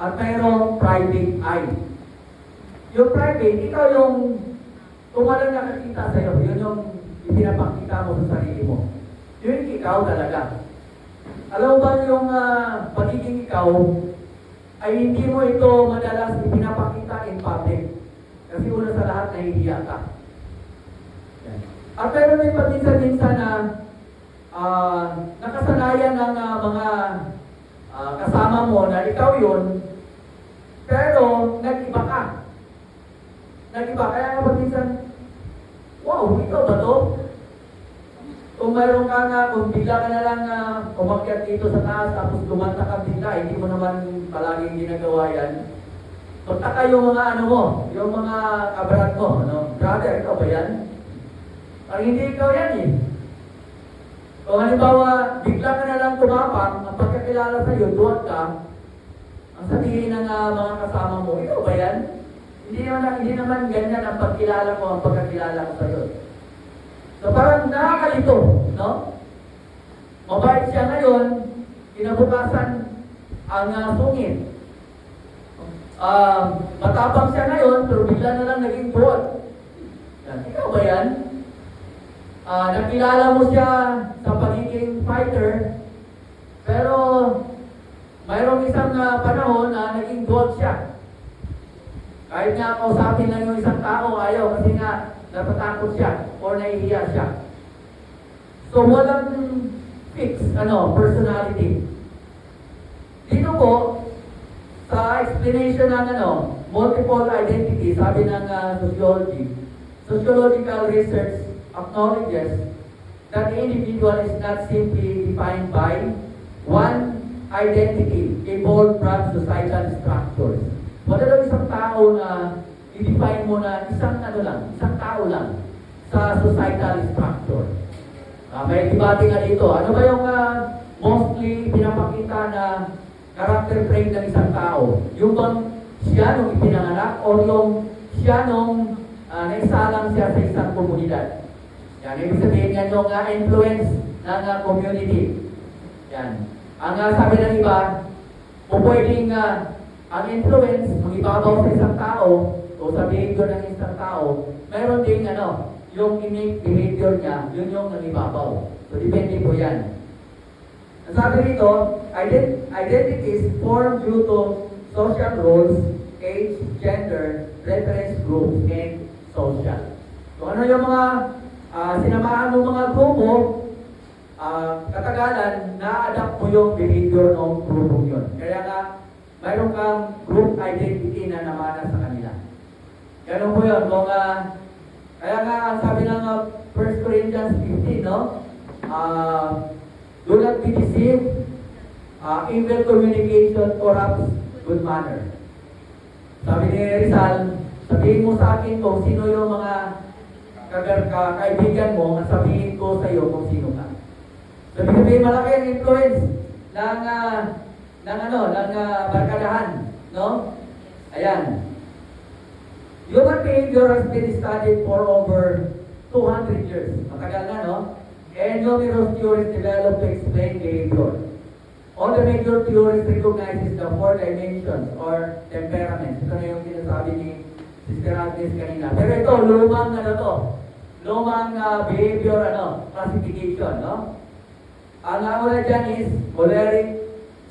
at mayroong private eye. Yung private, ikaw yung kung walang nakakita sa'yo, yun yung ipinapakita mo sa sarili mo. Yun ikaw talaga. Alam mo ba yung pagiging ikaw ay hindi mo ito madalas ipinapakita in public. Kasi una sa lahat, nahihiya ka. Yan. At meron din paminsan-minsan na nakasanayan ng mga kasama mo na ikaw yun, pero nag-iba ka. Nag-iba. Kaya nga paminsan, wow, ikaw ba to? Kung mayroon ka nga, kung bigla ka na lang umakyat dito sa taas, tapos lumanta ka bigla, hindi mo naman palaging ginagawa yan. Magtaka yung mga ano mo, yung mga kabrad mo, ano? Brother, ikaw ba yan? Ang hindi ikaw yan eh. Kung halimbawa, bigla ka na lang tumapang, ang pagkakilala sa'yo, duwag ka, ang sabihin ng mga kasama mo, ikaw ba yan? Hindi naman ganyan ang pagkilala mo, ang pagkakilala ko sa'yo. So parang nakakalito, no? Mabait siya ngayon, kinabukasan ang sungit. Matapang siya ngayon, pero bigla na lang naging broad. Yan. Ikaw ba yan? Nakilala mo siya sa pagiging fighter, pero mayroong isang panahon na naging broad siya. Kahit nga kausapin lang yung isang tao, ayaw kasi nga natatakot siya or nahihiya siya. So walang fixed personality. Dito po, sa explanation ng multiple identity, sabi ng sociology, sociological research acknowledges that the individual is not simply defined by one identity evolved from societal structures. Wala lang isang tao na i-define mo na isang tao lang sa societal structure. May debate nga dito. Ano ba yung mostly pinapakita na character trait ng isang tao? Yung bang siya nung ipinanganak o yung siya nung naisalang siya sa isang komunidad? Yan, ibig sabihin yan yung influence ng community. Yan. Ang sabi ng iba, kung pwedeng ang influence, ang ibabaw sa isang tao, o sabihin ko ng isang tao, mayroon din yung innate behavior niya, yun yung nangibabaw. So, depende po yan. Ang sabi rito, identities formed due to social roles, age, gender, reference groups, and social. So, ano yung mga sinamahan ng mga grupo, katagalan, na-adapt mo yung behavior ng grupo yun. Kaya nga, mayroon kang group identity na namana sa kanila. Ganun po yun. Kaya nga, sabi ng 1 Corinthians 15, no? Do not be deceived. Evil communication corrupts good manner. Sabi ni Rizal, sabihin mo sa akin kung sino yung mga kaibigan mo, at sabihin ko sa iyo kung sino ka. Sabihin malaki ang influence ng barkadahan, no? Ayan. Human behavior has been studied for over 200 years. Matagal na, no? And numerous theories developed to explain behavior. All the major theories recognizes the 4 dimensions or temperaments. Ito na yung sinasabi ni Sister Agnes kanina. Pero ito, lumang behavior classification, no? Ang una dyan is choleric,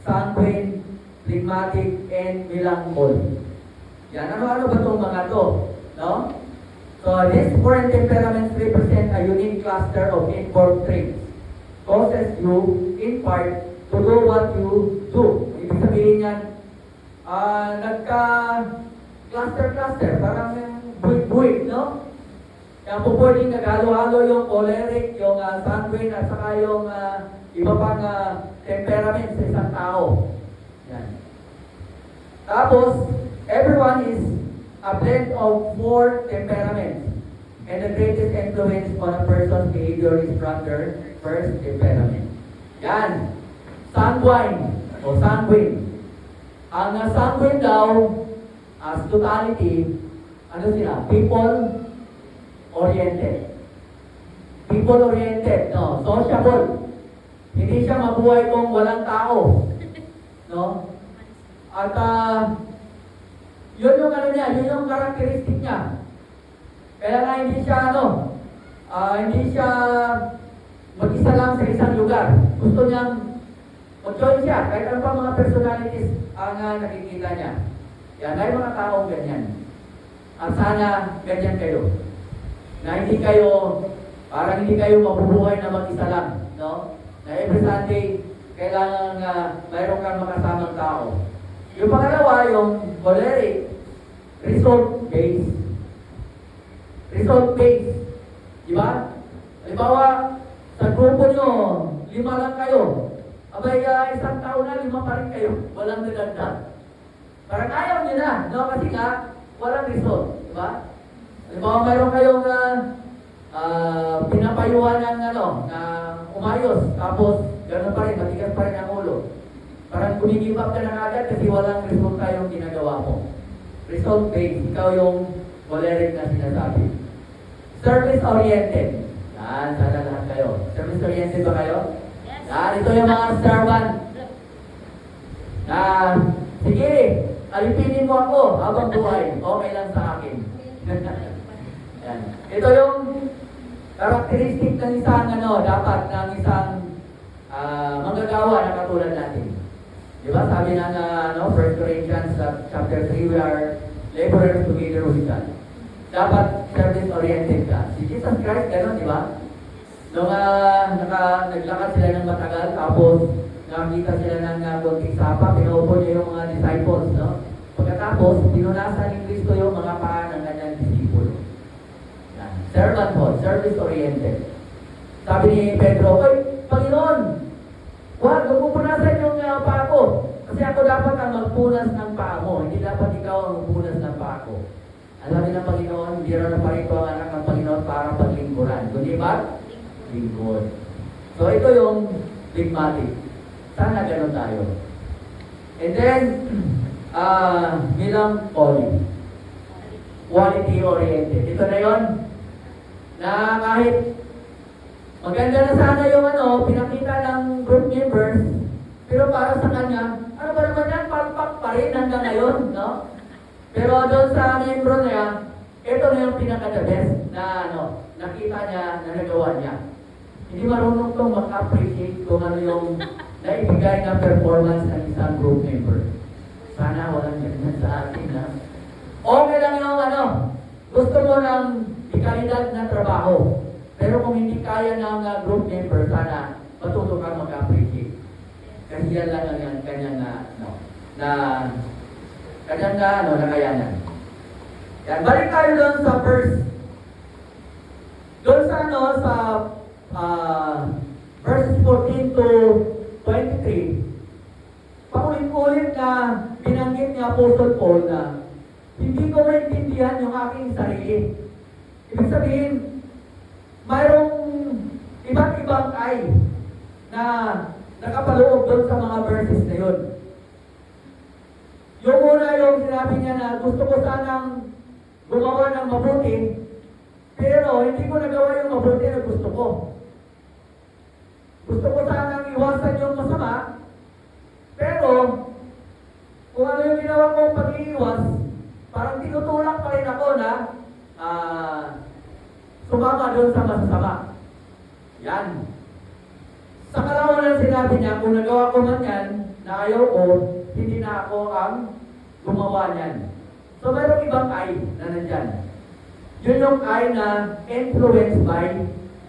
sanguine, phlegmatic, and melancholy. Yan, ano ba itong mga to? No? So, these 4 temperaments represent a unique cluster of inborn traits. Causes you, in part, to do what you do. Ibig sabihin yan, nagka-cluster, parang buwig-buwig, no? Kaya po pwedeng naghalo-halo yung choleric, yung sanguine, at saka yung iba pang temperament sa isang tao. Yan. Tapos, everyone is a blend of 4 temperaments. And the greatest influence on a person's behavior is from their first temperament. Yan. Sanguine o sanguine. Ang sanguine daw, as totality, sila? People-oriented. People-oriented, no? Sociable. Hindi siya mabuhay kung walang tao. No? At yun yung ano niya, yun yung karakteristik niya. Kaya nga hindi siya mag-isa lang sa isang lugar. Gusto niyang mag-join siya, kahit ano pa mga personalities ang nakikita niya. Yan, may mga taong ganyan. At sana ganyan kayo. Na parang hindi kayo mabubuhay na mag-isa lang. No? Na every Sunday, kailangan mayroon kang makasamang tao. Yung pangalawa, yung choleric, result-based. Result-based. Di ba? Halimbawa, sa grupo nyo, 5 lang kayo. Abay, isang taon na, 5 pa rin kayo. Walang nadagdag. Parang ayaw nyo na, no? Kasi nga, walang result. Di ba? Halimbawa, mayroon kayong pinapayuhan ng umayos. Tapos, gano'n pa rin, matigas pa rin ang ulo. Parang kumigib up ka na agad kasi walang resulta yung ginagawa mo. Result-based, ikaw yung choleric na sinasabi. Service-oriented. Yan, sana lahat kayo. Service-oriented ba kayo? Yes. Yan, ito yung mga servant. Sige, alipinin mo ako habang buhay. Okay lang sa akin. Yan. Ito yung karakteristik ng isang dapat ng isang manggagawa na katulad natin. Di ba? Sabi ng 1 Corinthians chapter 3, we are laborers together with God. Dapat service-oriented ka. Si Jesus Christ, gano'n, di ba? Nung naglakad sila ng matagal, tapos nakakita sila ng konting sapa, pinaupo niya yung mga disciples, no? Pagkatapos, pinunasan ni Kristo yung mga paa ng kanyang disipulo. Servanthood, service-oriented. Sabi ni Pedro, "Oy, Panginoon, huwag mo punasan yung paa ko. Kasi ako dapat ang magpunas ng paa mo. Hindi dapat ikaw ang magpunas ng paa ko." Alam niyo ng Panginoon, hindi rin na parito ang anak ng Panginoon para paglingkuran. Kundi ba? Lingkod. So ito yung bigmatic. Sana ganun tayo. And then, bilang quality-oriented. Ito na yon na kahit maganda na sana yung pinakita ng group members, pero para sa kanya, ano ba naman yan? Palpak pa rin hanggang ngayon, no? Pero doon sa membro niya, ito na yung pinaka-the best na nakita niya, na nagawa niya. Hindi marunong itong mag-appreciate kung ano yung naibigay na performance ng isang group member. Sana walang ganyan sa atin, na okay lang yung gusto mo ng ikalidad na trabaho. Pero kung hindi kaya ng group member, sana matuto ka mag-appreciate. Kasi yan lang ang kanyang nakayanan. Yan, balik tayo doon sa verse. Doon sa verses 14 to 23, paulit-ulit na binanggit ni Apostle Paul na hindi ko maintindihan yung aking sarili. Ibig sabihin, mayroong iba't ibang ay na nakapaloob doon sa mga verses na yun. Yung una yung sinabi niya na gusto ko sanang gumawa ng mabuti, pero hindi ko nagawa yung mabuti na gusto ko. Gusto ko sanang iwasan yung masama, pero kung ano yung ginawa kong pag-iiwas, parang tinutulak pa rin ako na sumama doon sa masasama. Yan. Sa kalaunan sinabi niya, kung nagawa ko man yan, na ayaw ko, hindi na ako ang gumawa niyan. So mayroong ibang I na nandyan. Yun yung I na influenced by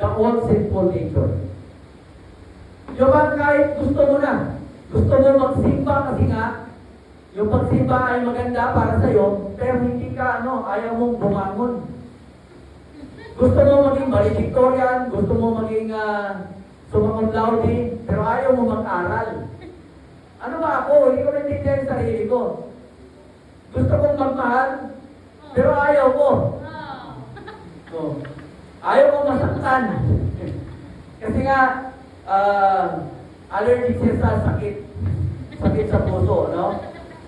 the old sinful nature. Yung kahit gusto mo magsimba kasi nga, yung pagsimba ay maganda para sa'yo, pero hindi ka, ayaw mong bumangon. Gusto mo maging valedictorian, gusto mo maging summa cum laude, pero ayaw mo mag-aral. Ano ba ako? Hindi ko naintindihan yung sarili ko. Gusto kong magmahal, pero ayaw ko. Ayaw ko masaktan. Kasi nga, allergic siya sa sakit. Sakit sa puso, no?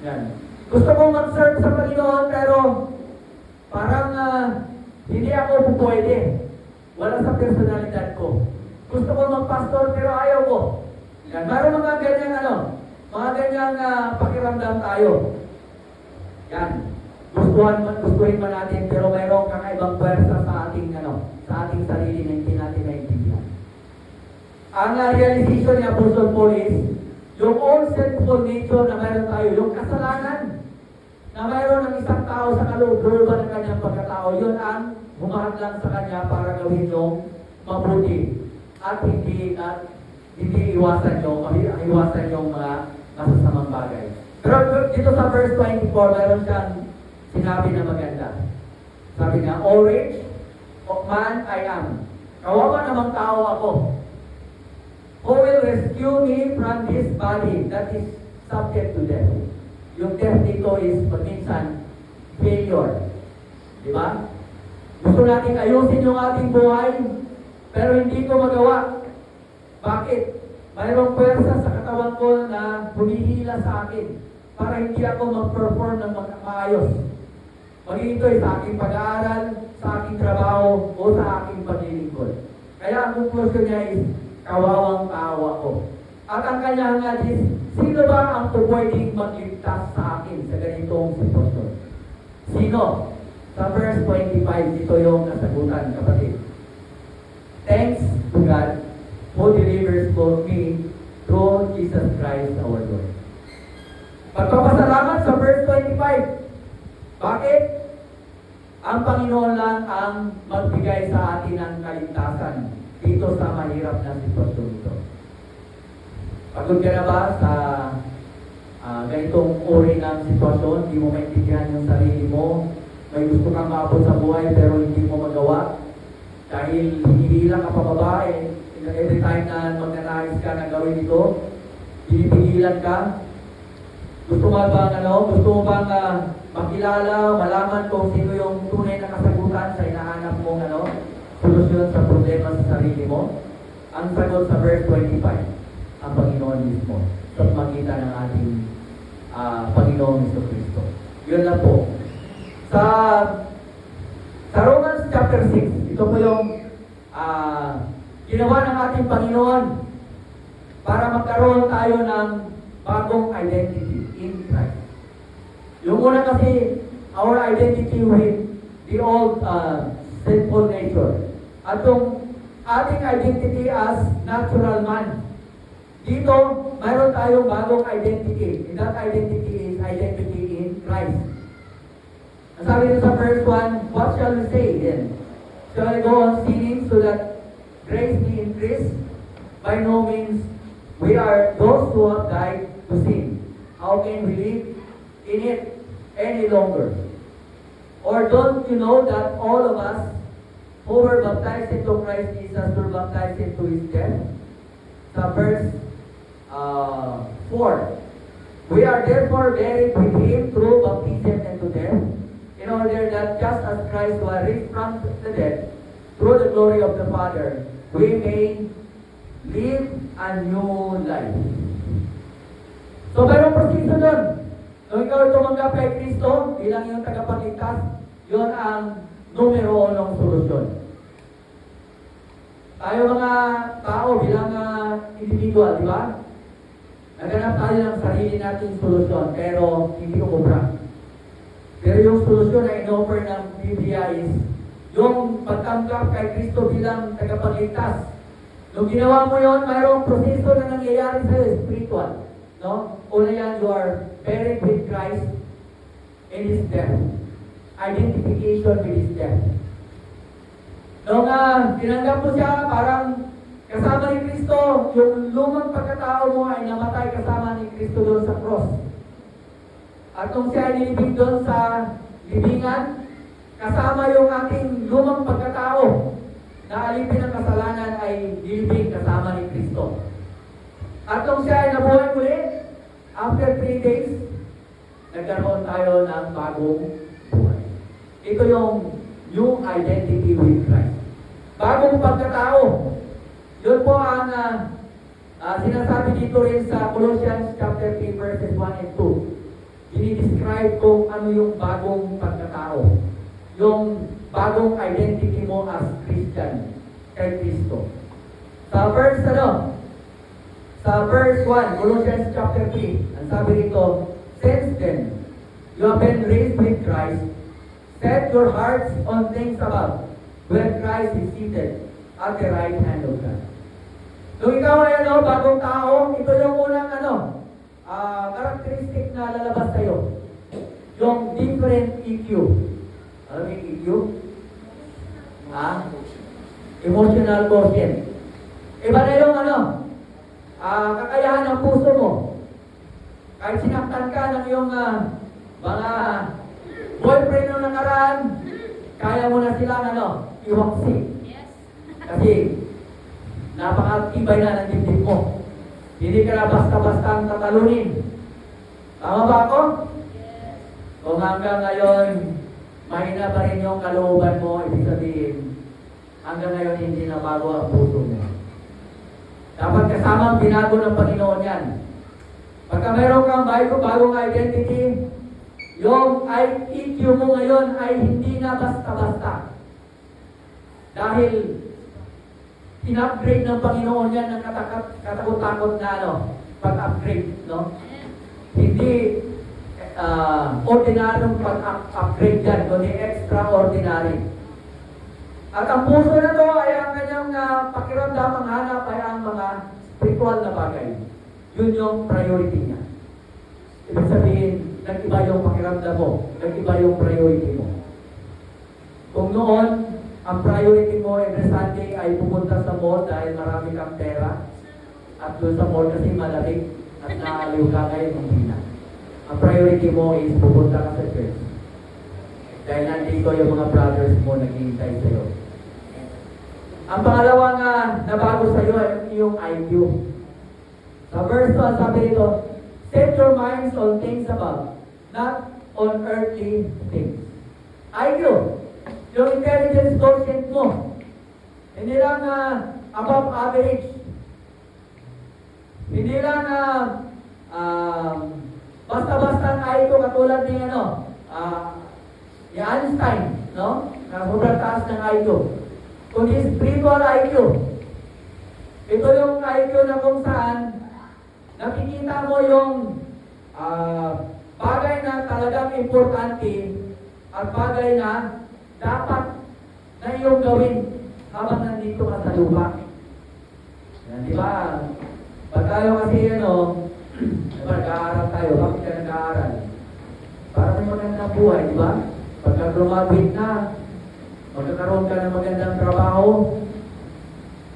Yan. Gusto kong mag-serve sa Panginoon, pero parang hindi ako pupwede. Wala sa personalidad ko. Gusto kong mag-pastor, pero ayaw ko. Yan. Mayroon mga ganyan, Mga ganyang pakiramdam tayo. Yan. Gustuhin man natin, pero mayroong kakaibang pwersa sa ating, sa ating sarili na hindi natin naintindihan. Ang realization ni Apostle Paul is, yung old sinful nature na mayroon tayo, yung kasalanan na mayroon ng isang tao sa kalooban ng kanyang pagkatao, yun ang humahadlang sa kanya para gawin yung mabuti at hindi iwasan yung mga masasamang bagay. Pero dito sa verse 24, mayroon siyang sinabi na maganda. Sabi niya, "O rich man I am, kawawa namang tao ako. Who will rescue me from this body that is subject to death?" Yung death dito is minsan failure. Di ba? Gusto natin ayusin yung ating buhay, pero hindi ko magawa. Bakit? Mayroong pwersa sa katawan ko na humihila sa akin para hindi ako mag-perform ng maayos. Maging ito'y sa aking pag-aaral, sa aking trabaho, o sa aking paglilingkod. Kaya ang conclusion niya is, kawawang tao ako. At ang kanyang hangad is, sino ba ang pwedeng magligtas sa akin sa ganitong sitwasyon? Sino? Sa verse 25, dito yung nasagutan, kapatid. Thanks to God who delivers both me through Jesus Christ our Lord. Pagpapasalamat sa verse 25. Bakit? Ang Panginoon lang ang magbigay sa atin ng kaligtasan dito sa mahirap na sitwasyon ito. Pagod ka na ba sa ganitong uri ng sitwasyon? Hindi mo maintindihan yung sarili mo. May gusto kang maabot sa buhay pero hindi mo magawa. Dahil hinihila ka pababa, every time na magnanais ka na gawin ito, pinipigilan ka. Gusto mo bang makilala, malaman kung sino yung tunay na kasagutan sa hinahanap mong solusyon sa problema sa sarili mo? Ang sagot sa verse 25, ang Panginoon mismo sa pamagitan ng ating Panginoon Jesucristo. Yun lang po. Sa Romans chapter 6, ito po yung ginawa ng ating Panginoon para magkaroon tayo ng bagong identity in Christ. Yung una kasi, our identity with the old sinful nature. At yung ating identity as natural man. Dito, mayroon tayong bagong identity. And that identity is identity in Christ. Ang sabi nito sa verse 1, what shall we say then? Shall I go on sinning so that grace may increase? By no means. We are those who have died to sin. How can we live in it any longer? Or don't you know that all of us who were baptized into Christ Jesus were baptized into His death? Sa verse 4, we are therefore buried with Him through baptism into death, in order that just as Christ was raised from the dead through the glory of the Father, we may live a new life. So, mayroong proseso doon. Nung ikaw tumanggap kay Kristo bilang iyong tagapagligtas, yun ang numero 1 solusyon. Tayo mga tao bilang individual, di ba? Naganap tayo ng sarili nating solusyon, pero hindi umubra. Pero yung solusyon na in-offer ng Biblia is yung pagtanggap kay Kristo bilang tagapagligtas. Nung ginawa mo yun, mayroong proseso na nangyayari sa spiritual. No? Una yan, you are buried with Christ in His death. Identification with His death. Nung tinanggap mo siya, parang kasama ni Kristo, yung lumang pagkatao mo ay namatay kasama ni Kristo doon sa cross. At nung siya ay nilibing doon sa libingan, kasama yung ating lumang pagkatao na alipin ng kasalanan ay nilibing kasama ni Kristo. At nung siya ay nabuhay muli, after 3 days, nagkaroon tayo ng bagong buhay. Ito yung new identity with Christ. Bagong pagkatao. Yun po ang sinasabi dito rin sa Colossians chapter 3 verses 1 and 2. Dinidescribe kung ano yung bagong pagkatao. Yung bagong identity mo as Christian kay Kristo. Sa verse 6 Sa verse 1, Colossians chapter 3, ang sabi rito, since then, you have been raised with Christ, set your hearts on things above, where Christ is seated at the right hand of God. Nung ikaw ay bagong tao, ito yung unang characteristic na lalabas sa'yo. Yung different EQ. Alam mo yung EQ? Emotional quotient. Iba na yung kakayahan ng puso mo. Kahit sinaktan ka ng iyong mga boyfriend ng nakaraan, kaya mo na silang iwaksi. Yes. Kasi napakatibay na ng dibdib mo. Hindi ka na basta-basta tatalunin. Tama ba ako? Yes. Kung hanggang ngayon, mahina pa rin yung kalooban mo, ibig sabihin, hanggang ngayon hindi na bago ang puso mo. Dapat kasamang binago ng Panginoon yan. Pagka mayroon kang bagong identity, yung EQ mo ngayon ay hindi na basta-basta. Dahil in-upgrade ng Panginoon yan ng katakot-takot na pag-upgrade, no? Hindi ordinaryong pag-upgrade yan, kundi extraordinary. At ang puso na to ay ang kanyang pakiramdam, ang hanap ay ang mga spiritual na bagay. Yun yung priority niya. Ibig sabihin, nag-iba yung pakiramdam mo, nag-iba yung priority mo. Kung noon, ang priority mo every Sunday ay pupunta sa mall dahil marami kang pera, at doon sa mall kasi malamig at naaliw ka ngayon, hindi na. Ang priority mo is pupunta ka sa church. Dahil nandito yung mga brothers mo naghihintay sa'yo. Ang pangalawang nabago sa'yo ay yung IQ. Sa verse 2, sabi ito, set your minds on things above, not on earthly things. IQ, yung intelligence quotient mo, hindi lang above average. Hindi lang basta-basta ang IQ katulad ni ni Einstein, no? Na sobrang taas ng IQ. Kundi spiritual IQ. Ito yung IQ na kung saan nakikita mo yung bagay na talagang importante at bagay na dapat na iyong gawin habang nandito ka sa lupa. Yan, di ba? Pag tayo kasi nag-aaral tayo, bakit ka nag-aaral? Para may magandang buhay, di ba? Pagka graduate na, magkakaroon ka ng magandang trabaho.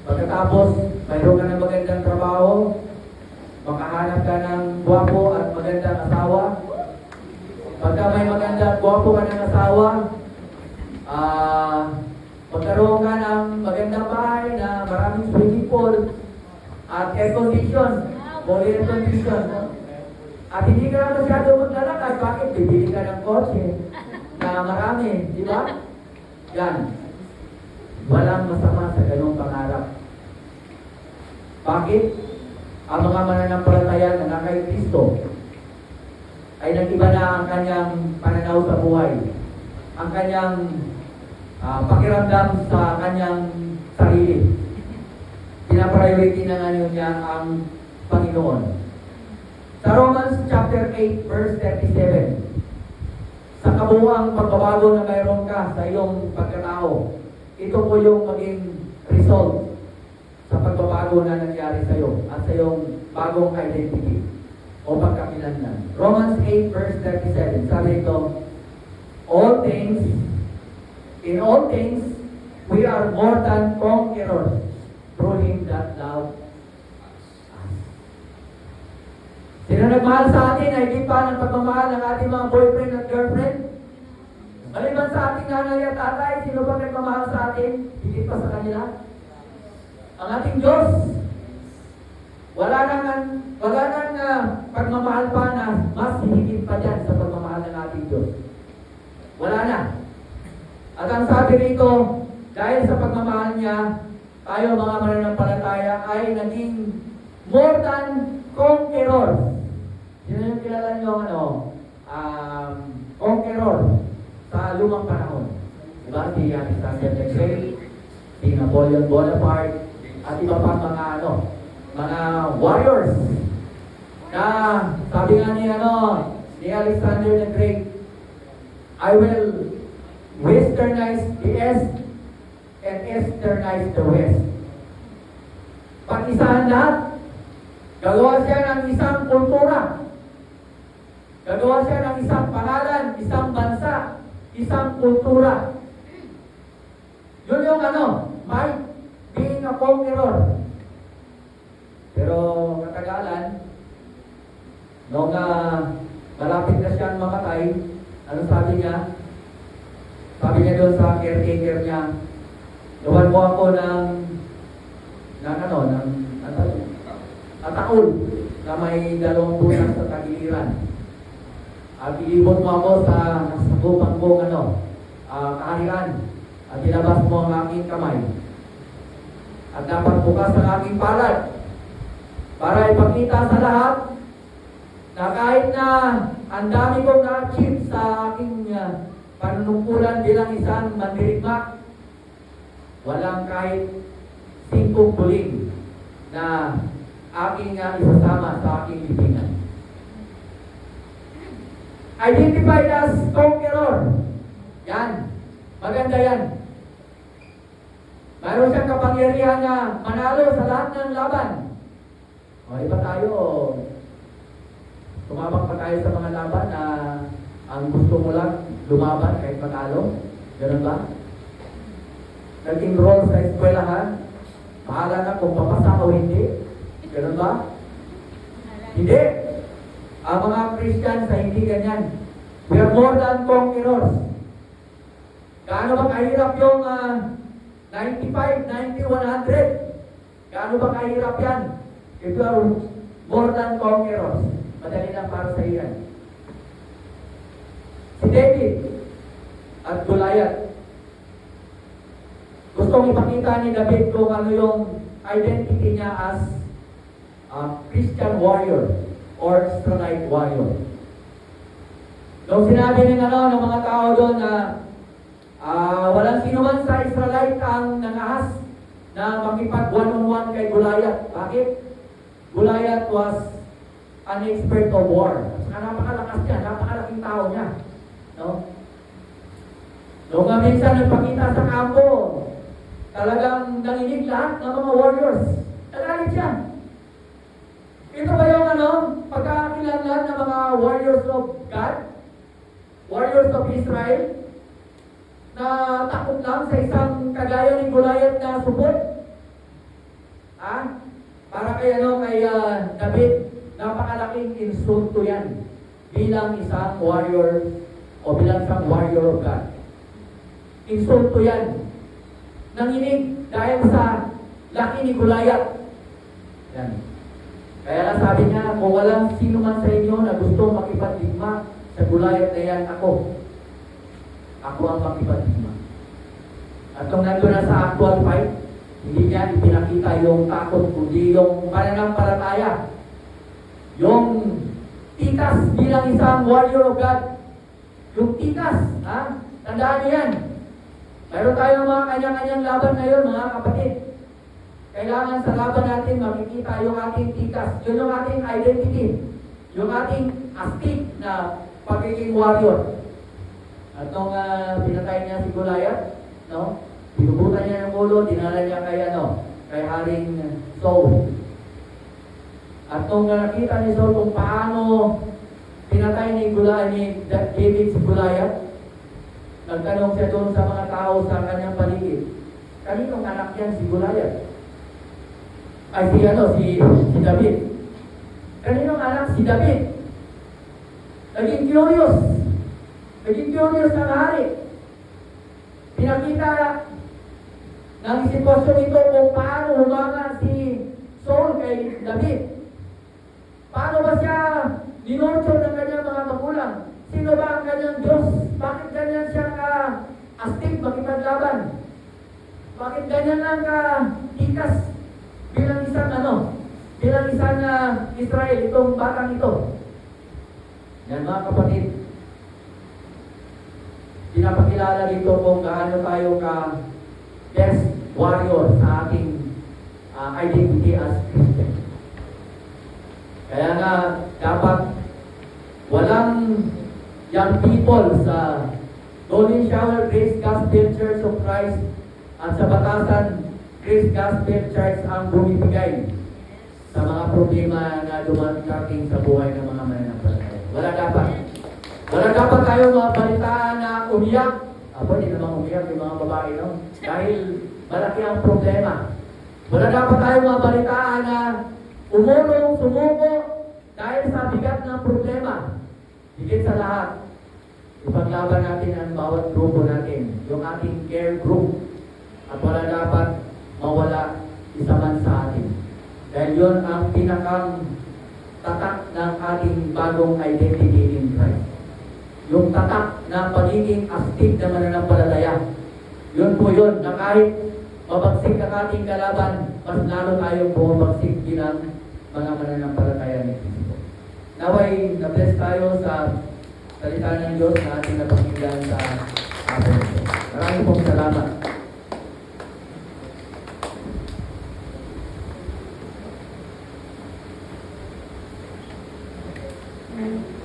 Pagkatapos, mayroon ka ng magandang trabaho, makahanap ka ng gwapo at magandang asawa. Pagka may magandang gwapo ka ng asawa, magkaroon ka ng magandang bahay na maraming swimming pool at air condition, fully air condition. At hindi ka na masyado maglalakad, bakit? Bibili ka ng kotse na marami, di ba? Yan. Walang masama sa ganong pangarap. Bakit? Ang mga mananampalataya na kay Kristo ay nag-iba na ang kanyang pananaw sa buhay. Ang kanyang pakiramdam sa kanyang sarili. Pinapriority na niya ang Panginoon. Sa Romans chapter 8 verse 37, sa kabuuang pagbabago na mayroon ka sa iyong pagkatao, ito po yung maging result sa pagbabago na nangyari sa iyo at sa iyong bagong identity o pagkakilanlan. Romans 8 verse 37, sabi ito, in all things, we are more than conquerors through Him that loved us. Sino nagmahal sa atin ay di pa ng pagmamahal ng ating mga boyfriend at girlfriend? Maliban sa ating nanay at tatay, sino ba nagmamahal sa atin? Higit pa sa kanila? Ang ating Diyos. Wala nang pagmamahal pa na mas higit pa dyan sa pagmamahal ng ating Diyos. Wala na. At ang sabi rito, dahil sa pagmamahal niya, tayo mga mananampalataya ay naging more than conquerors. Sino yung kilala nyo conqueror sa lumang panahon? Diba? Si Alexander the Great, si Napoleon Bonaparte, at iba pang mga mga warriors na sabi nga ni Alexander the Great, I will westernize the east and easternize the west. Pag-isahan lahat, gagawa siya ng isang kultura, gagawa siya ng isang pangalan, isang bansa, isang kultura. Yun yung might being a conqueror. Pero katagalan, nung malapit na siyang mamatay, ano sabi niya? Sabi niya doon sa caretaker niya, gawan mo ako ng taon na may 2 bulan sa tagiliran. At iibot mo ako sa nasagupang kong kaharian. At ilabas mo ang aking kamay. At dapat bukas ang aking palad para ipakita sa lahat na kahit na ang dami kong na-achieve sa aking panunungkulan bilang isang mandirigma, walang kahit 5 buling na aking isasama sa aking libingan. Identified as conqueror. Yan. Maganda yan. Mayroon siyang kapangyarihan na manalo sa lahat ng laban. O, iba tayo, tumabak pa tayo sa mga laban na ang gusto mo lang lumaban kahit matalo. Ganun ba? Naging role sa eskwelahan, bahala na kung papasa o hindi. Ganun ba? Hindi. Ang mga Christians ay hindi ganyan. We are more than conquerors. Gaano ba kahirap yung 95, 90, 100? Gaano ba kahirap yan? If you are more than conquerors, madali lang para sa iyan. Si David at Goliath, gustong ipakita ni David kung ano yung identity niya as Christian warrior or Israelite warrior. Nung sinabi ng mga tao doon na walang sino man sa Israelite ang nangahas na makipag one-on-one kay Goliath. Bakit? Goliath was an expert of war. Napakalakas niya, napakalaking tao niya. No? Nung minsan nagpakita sa kampo, talagang nanginig lahat ng mga warriors. Nagalit siya. Ito ba yung pagkakakilanlan ng mga warriors of God? Warriors of Israel? Na takot lang sa isang kagaya ni Goliath na supot? Para kay David, napakalaking insulto yan bilang isang warrior o bilang isang warrior of God. Insulto yan. Nanginig dahil sa laki ni Goliath. Yan. Kaya lang sabi niya, kung walang sino man sa inyo na gusto makipagdigma sa Goliath na yan, ako ang makipagdigma. At kung nandun na sa actual fight, hindi niya ipinakita yung takot, kundi yung pananampalataya. Yung tikas bilang isang warrior of God. Yung tikas, tandaan niyo yan. Mayroon tayong mga kanya-kanyang laban ngayon, mga kapatid. Kailangan sa laban natin makikita yung ating tikas, yun yung ating identity, yung ating astig na pagiging warrior. At nung pinatay niya si Goliath, pinubutan niya ng ulo, dinala niya kay Haring Saul. At nung nakita ni Saul kung paano pinatay ni David si Goliath, nagtanong siya doon sa mga tao sa kanyang paligid, kaninong anak yan si Goliath? Ay si David. Kaninong anak si David? Naging curious ang hari. Pinakita ng sitwasyon ito kung paano humanga si Saul kay David. Paano ba siya dinurture ng kanyang mga magulang? Sino ba ang kanyang Diyos? Bakit ganyan siya ka-astig makipaglaban? Bakit ganyan lang ka-tikas bilang isang Israel, itong batang ito? Yan mga kapatid, pinapakilala dito kung gaano tayo ka-best warrior sa ating identity as Christian. Kaya nga, dapat walang young people sa Golden Shower Grace Gospel Church of Christ at sa Batasan Grace Gospel Church ang bumibigay sa mga problema na dumarating sa buhay ng mga mananampalataya. Wala dapat. Wala dapat tayong mga balitaan na umiyak. Ako, hindi naman umiyak yung mga babae, no? Dahil malaki ang problema. Wala dapat tayong mga balitaan na umulong, sumuko dahil sa bigat ng problema. Higit sa lahat, ipaglaban natin ang bawat grupo natin, yung ating care group. At wala dapat mawala isa man sa atin. Dahil yun ang pinakang tatak ng ating bagong identity in Christ. Yung tatak ng pagiging astig na mananampalataya. Yun po yun, na kahit mabagsik ang ating kalaban, mas lalo tayong bumabagsik bilang mga mananampalataya ni Kristo. Naway, na-bless tayo sa salita ng Diyos na ating napakinggan sa atin. Maraming pong salamat. Amen.